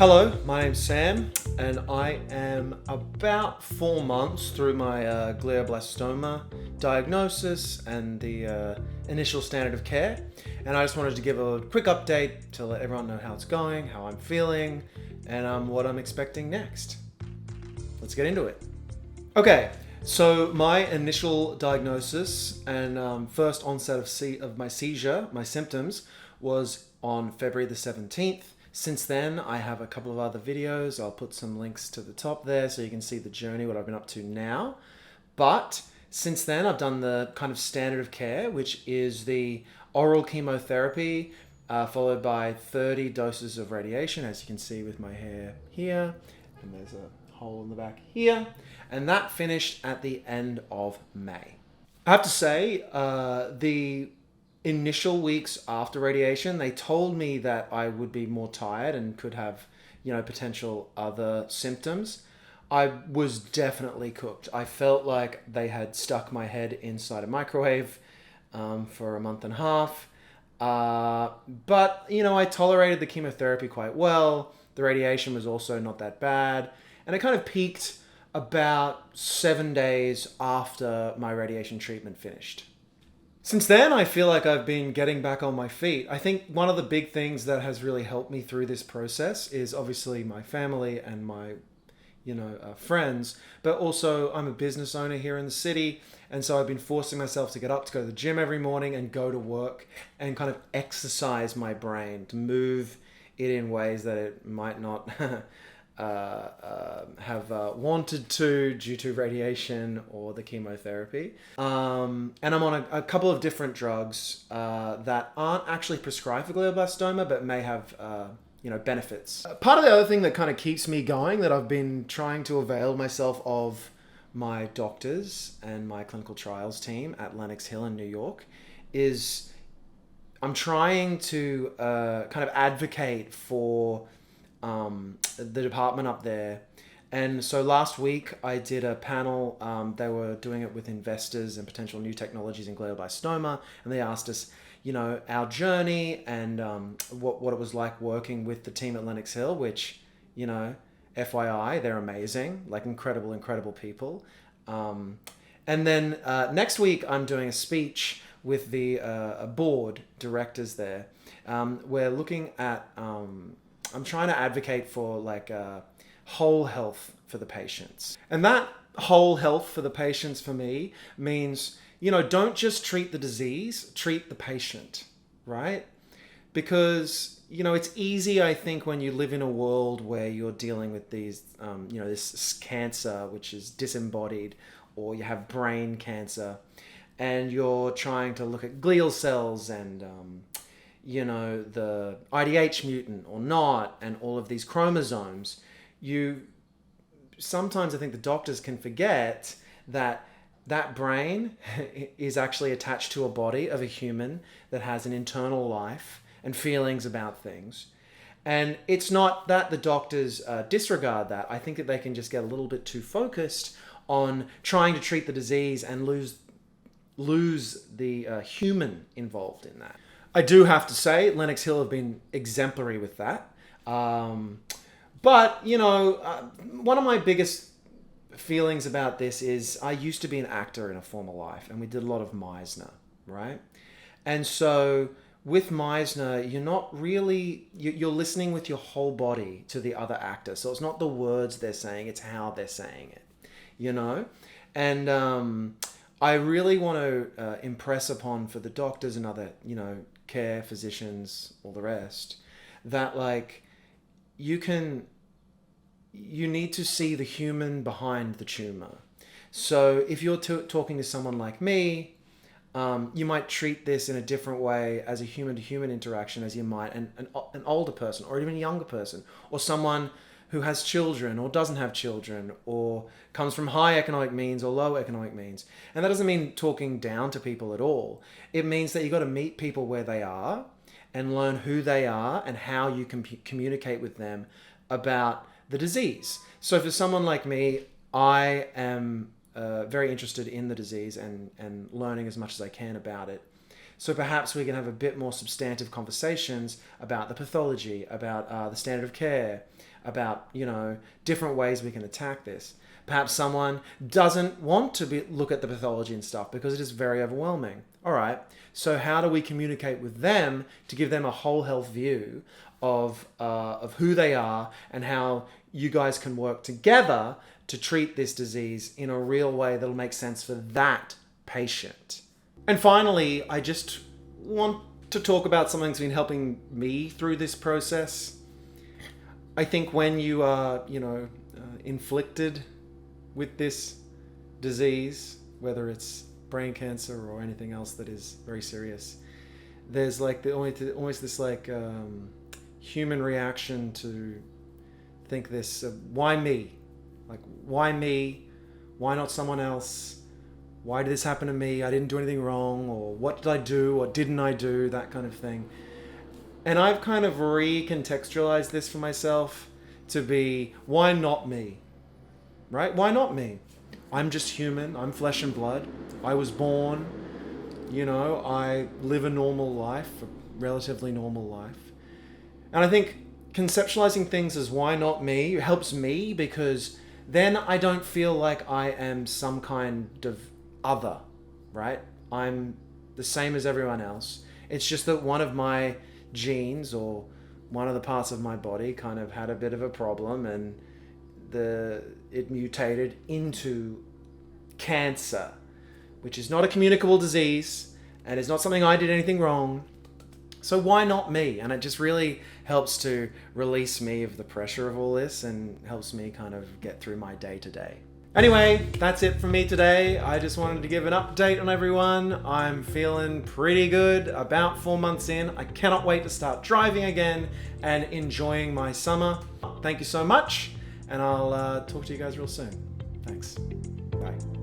Hello, my name's Sam, and I am about 4 months through my glioblastoma diagnosis and the initial standard of care. And I just wanted to give a quick update to let everyone know how it's going, how I'm feeling, and what I'm expecting next. Let's get into it. Okay, so my initial diagnosis and first onset of my seizure, my symptoms, was on February the 17th. Since then, I have a couple of other videos. I'll put some links to the top there so you can see the journey, what I've been up to now. But since then, I've done the kind of standard of care, which is the oral chemotherapy, followed by 30 doses of radiation, as you can see with my hair here. And there's a hole in the back here. And that finished at the end of May. I have to say, the initial weeks after radiation, they told me that I would be more tired and could have, potential other symptoms. I was definitely cooked. I felt like they had stuck my head inside a microwave for a month and a half. But, I tolerated the chemotherapy quite well. The radiation was also not that bad. And it kind of peaked about 7 days after my radiation treatment finished. Since then, I feel like I've been getting back on my feet. I think one of the big things that has really helped me through this process is obviously my family and my, friends, but also I'm a business owner here in the city. And so I've been forcing myself to get up, to go to the gym every morning and go to work and kind of exercise my brain, to move it in ways that it might not have wanted to due to radiation or the chemotherapy. And I'm on a couple of different drugs that aren't actually prescribed for glioblastoma, but may have benefits. Part of the other thing that kind of keeps me going, that I've been trying to avail myself of my doctors and my clinical trials team at Lenox Hill in New York, is I'm trying to kind of advocate for the department up there. And so last week I did a panel. They were doing it with investors and potential new technologies in glioblastoma, and they asked us, our journey and what it was like working with the team at Lenox Hill, which, FYI, they're amazing, like incredible people. And then next week I'm doing a speech with the board directors there. We're looking at I'm trying to advocate for whole health for the patients. And that whole health for the patients for me means, don't just treat the disease, treat the patient, right? Because, it's easy, I think, when you live in a world where you're dealing with these, this cancer, which is disembodied, or you have brain cancer, and you're trying to look at glial cells and, the IDH mutant or not, and all of these chromosomes, sometimes I think the doctors can forget that brain is actually attached to a body of a human that has an internal life and feelings about things. And it's not that the doctors disregard that. I think that they can just get a little bit too focused on trying to treat the disease and lose the human involved in that. I do have to say, Lenox Hill have been exemplary with that. But, one of my biggest feelings about this is I used to be an actor in a former life, and we did a lot of Meisner, right? And so with Meisner, you're listening with your whole body to the other actor. So it's not the words they're saying, it's how they're saying it, And I really want to impress upon for the doctors and other, care physicians, all the rest, that you need to see the human behind the tumor. So if you're talking to someone like me, you might treat this in a different way as a human-to-human interaction as you might an older person or even a younger person, or someone who has children or doesn't have children, or comes from high economic means or low economic means. And that doesn't mean talking down to people at all. It means that you've got to meet people where they are and learn who they are and how you can communicate with them about the disease. So for someone like me, I am very interested in the disease and learning as much as I can about it. So perhaps we can have a bit more substantive conversations about the pathology, about the standard of care, about, different ways we can attack this. Perhaps someone doesn't want to look at the pathology and stuff because it is very overwhelming. All right, so how do we communicate with them to give them a whole health view of who they are and how you guys can work together to treat this disease in a real way that'll make sense for that patient? And finally, I just want to talk about something that's been helping me through this process. I think when you are, inflicted with this disease, whether it's brain cancer or anything else that is very serious, there's like always this human reaction to think this, why me? Like, why me? Why not someone else? Why did this happen to me? I didn't do anything wrong, or what did I do, or didn't I do, that kind of thing. And I've kind of recontextualized this for myself to be, why not me? Right? Why not me? I'm just human. I'm flesh and blood. I was born. I live a normal life, a relatively normal life. And I think conceptualizing things as why not me helps me, because then I don't feel like I am some kind of other, right? I'm the same as everyone else. It's just that one of my genes or one of the parts of my body kind of had a bit of a problem, and it mutated into cancer, which is not a communicable disease and it's not something I did anything wrong. So why not me? And it just really helps to release me of the pressure of all this and helps me kind of get through my day to day. Anyway, that's it from me today. I just wanted to give an update on everyone. I'm feeling pretty good, about 4 months in. I cannot wait to start driving again and enjoying my summer. Thank you so much, and I'll talk to you guys real soon. Thanks. Bye.